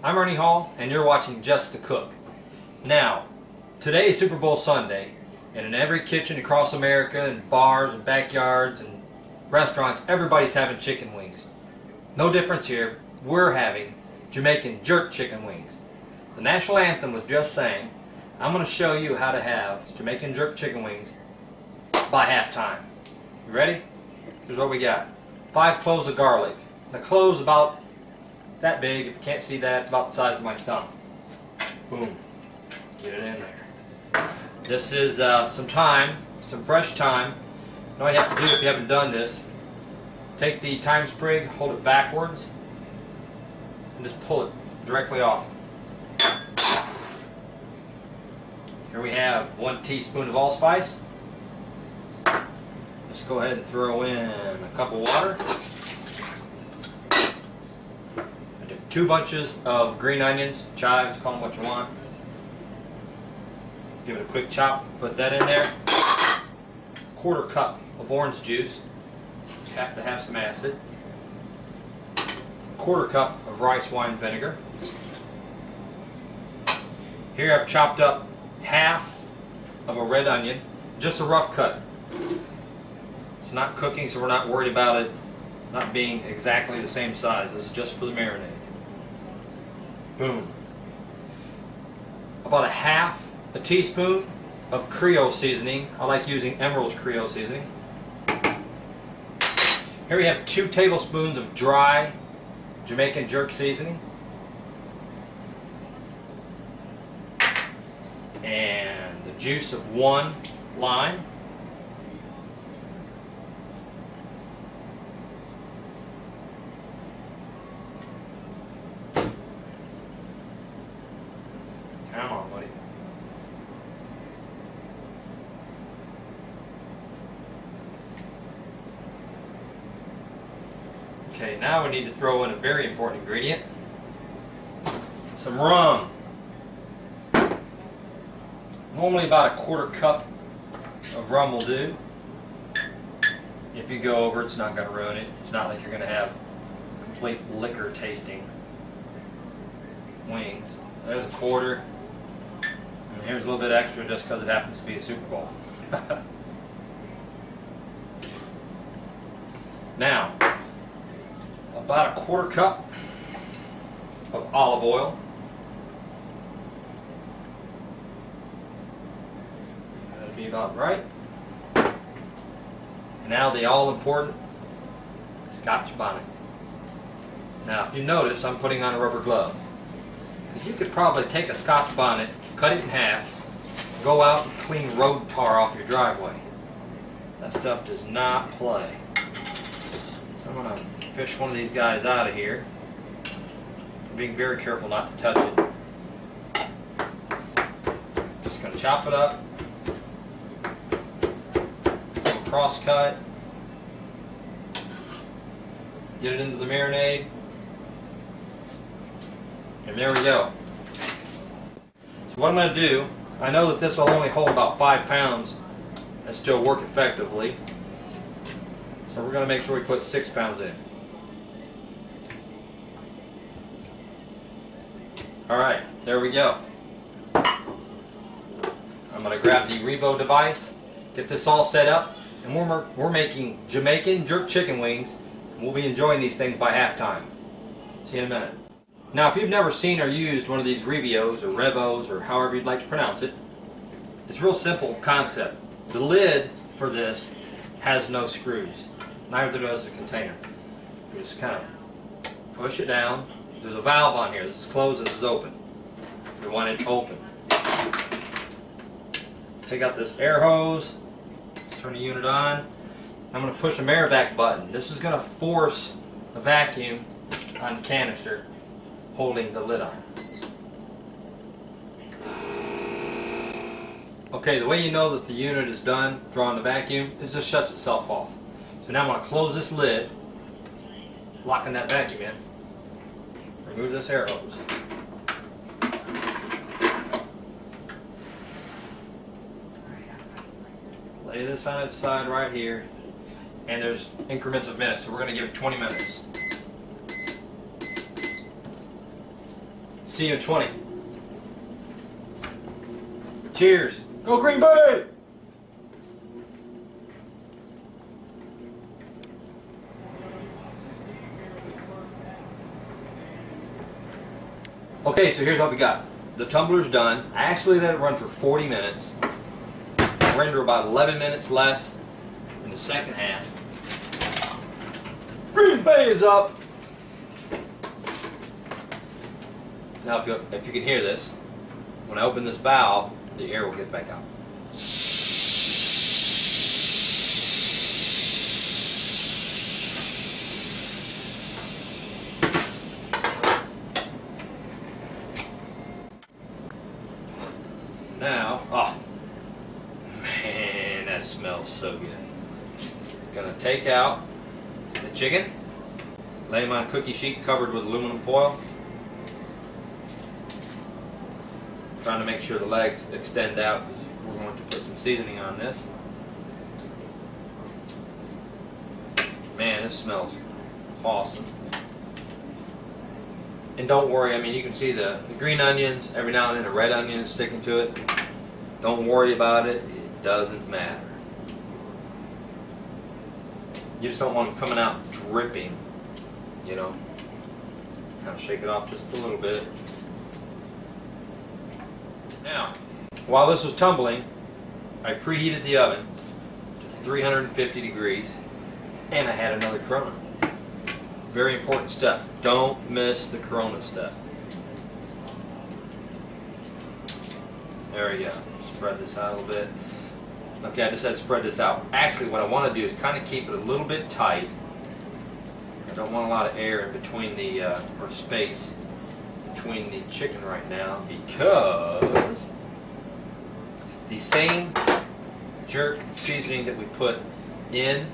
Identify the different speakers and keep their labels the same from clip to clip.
Speaker 1: I'm Ernie Hall, and you're watching Just the Cook. Now, today is Super Bowl Sunday, and in every kitchen across America, and bars and backyards and restaurants, everybody's having chicken wings. No difference here. We're having Jamaican Jerk Chicken Wings. The national anthem was just saying, I'm going to show you how to have Jamaican Jerk Chicken Wings by halftime. You ready? Here's what we got. 5 cloves of garlic. The cloves about that big. If you can't see that, it's about the size of my thumb. Boom. Get it in there. This is some thyme, some fresh thyme. All you have to do if you haven't done this, take the thyme sprig, hold it backwards, and just pull it directly off. Here we have 1 teaspoon of allspice. Let's go ahead and throw in a cup of water. I took 2 bunches of green onions, chives, call them what you want. Give it a quick chop, put that in there. 1/4 cup of orange juice. You have to have some acid. 1/4 cup of rice wine vinegar. Here I've chopped up half of a red onion, just a rough cut. It's not cooking, so we're not worried about it not being exactly the same size. This is just for the marinade. Boom. About a teaspoon of Creole seasoning. I like using Emerald's Creole seasoning. Here we have 2 tablespoons of dry Jamaican jerk seasoning. And the juice of 1 lime. Come on, buddy. Okay, now we need to throw in a very important ingredient. Some rum. Normally about a 1/4 cup of rum will do. If you go over, it's not going to ruin it. It's not like you're going to have complete liquor tasting wings. There's a 1/4. And here's a little bit extra just because it happens to be a Super Bowl. Now, about a 1/4 cup of olive oil. That'd be about right. And now the all-important Scotch bonnet. Now, if you notice, I'm putting on a rubber glove. Because you could probably take a Scotch bonnet, cut it in half, go out and clean road tar off your driveway. That stuff does not play. So I'm going to fish one of these guys out of here. I'm being very careful not to touch it. Just going to chop it up. Cross cut. Get it into the marinade. And there we go. So what I'm going to do, I know that this will only hold about 5 pounds and still work effectively. So we're going to make sure we put 6 pounds in. Alright, there we go. I'm going to grab the Revo device, get this all set up, and we're making Jamaican Jerk Chicken Wings, and we'll be enjoying these things by halftime. See you in a minute. Now, if you've never seen or used one of these Revios or Revos or however you'd like to pronounce it, it's a real simple concept. The lid for this has no screws. Neither does the container. You just kind of push it down. There's a valve on here. This is closed, this is open. We want it open. Take out this air hose, turn the unit on. I'm going to push the Merovac button. This is going to force a vacuum on the canister holding the lid on. Okay, the way you know that the unit is done drawing the vacuum is it just shuts itself off. So now I'm going to close this lid, locking that vacuum in. Remove this air hose. Lay this on its side right here, and there's increments of minutes, so we're going to give it 20 minutes. See you in 20. Cheers. Go Green Bay! Okay, so here's what we got. The tumbler's done. I actually let it run for 40 minutes. We're into about 11 minutes left in the second half. Green Bay is up! Now if you can hear this, when I open this valve, the air will get back out. Now, oh man, that smells so good. Gonna take out the chicken, lay them on a cookie sheet covered with aluminum foil. Trying to make sure the legs extend out because we're going to put some seasoning on this. Man, this smells awesome. And don't worry, I mean, you can see the green onions, every now and then a red onion is sticking to it. Don't worry about it, it doesn't matter. You just don't want them coming out dripping, you know. Kind of shake it off just a little bit. Now, while this was tumbling, I preheated the oven to 350 degrees and I had another Corona. Very important step. Don't miss the Corona step. There we go. Spread this out a little bit. Okay, I just said spread this out. Actually, what I want to do is kind of keep it a little bit tight. I don't want a lot of air in between the, or space between the chicken right now because the same jerk seasoning that we put in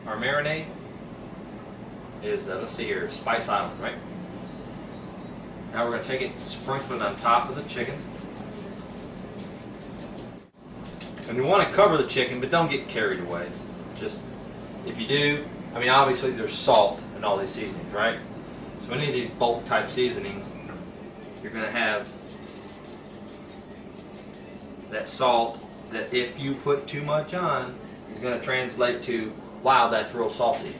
Speaker 1: our marinade is, let's see here, Spice Island, right? Now we're going to take it and sprinkle it on top of the chicken. And you want to cover the chicken, but don't get carried away. Just, if you do, I mean obviously there's salt in all these seasonings, right? So any of these bulk type seasonings, you're going to have that salt that if you put too much on is going to translate to, wow, that's real salty.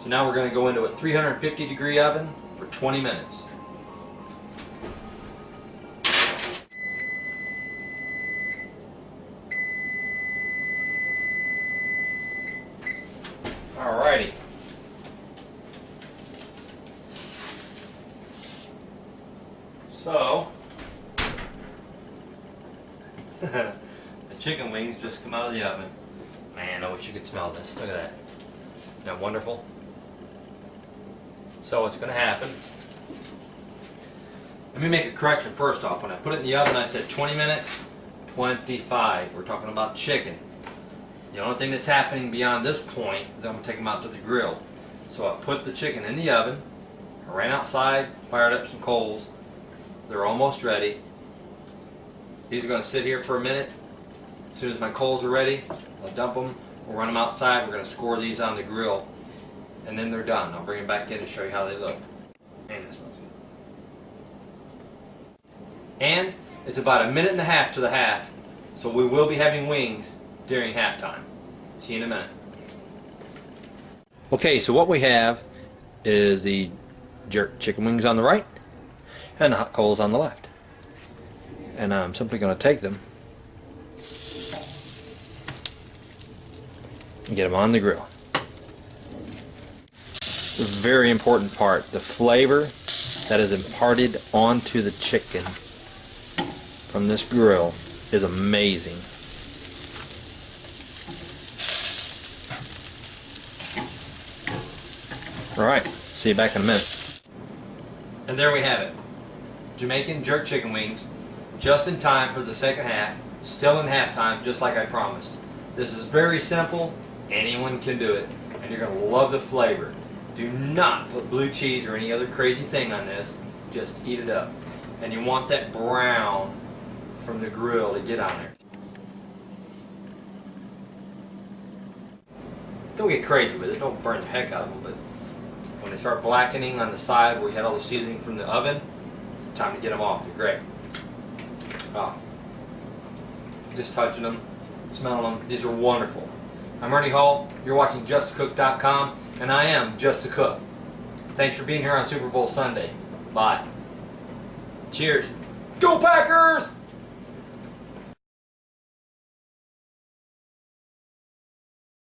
Speaker 1: So now we're going to go into a 350 degree oven for 20 minutes. Alrighty. So, the chicken wings just come out of the oven. Man, I wish you could smell this. Look at that. Isn't that wonderful? So what's going to happen, let me make a correction first off. When I put it in the oven I said 20 minutes, 25. We're talking about chicken. The only thing that's happening beyond this point is I'm going to take them out to the grill. So I put the chicken in the oven, I ran outside, fired up some coals. They're almost ready. These are going to sit here for a minute. As soon as my coals are ready, I'll dump them. We'll run them outside. We're going to score these on the grill. And then they're done. I'll bring them back in to show you how they look. And this smells good. And it's about a minute and a half to the half. So we will be having wings during halftime. See you in a minute. Okay, so what we have is the jerk chicken wings on the right and the hot coals on the left. And I'm simply going to take them and get them on the grill. The very important part, the flavor that is imparted onto the chicken from this grill is amazing. Alright, see you back in a minute. And there we have it. Jamaican jerk chicken wings, just in time for the second half, still in halftime, just like I promised. This is very simple, anyone can do it, and you're going to love the flavor. Do not put blue cheese or any other crazy thing on this, just eat it up. And you want that brown from the grill to get on there. Don't get crazy with it, don't burn the heck out of them, but When they start blackening on the side where you had all the seasoning from the oven, time to get them off. They're great. Oh, just touching them, smelling them. These are wonderful. I'm Ernie Hall. You're watching JustToCook.com, and I am Just a Cook. Thanks for being here on Super Bowl Sunday. Bye. Cheers. Go Packers!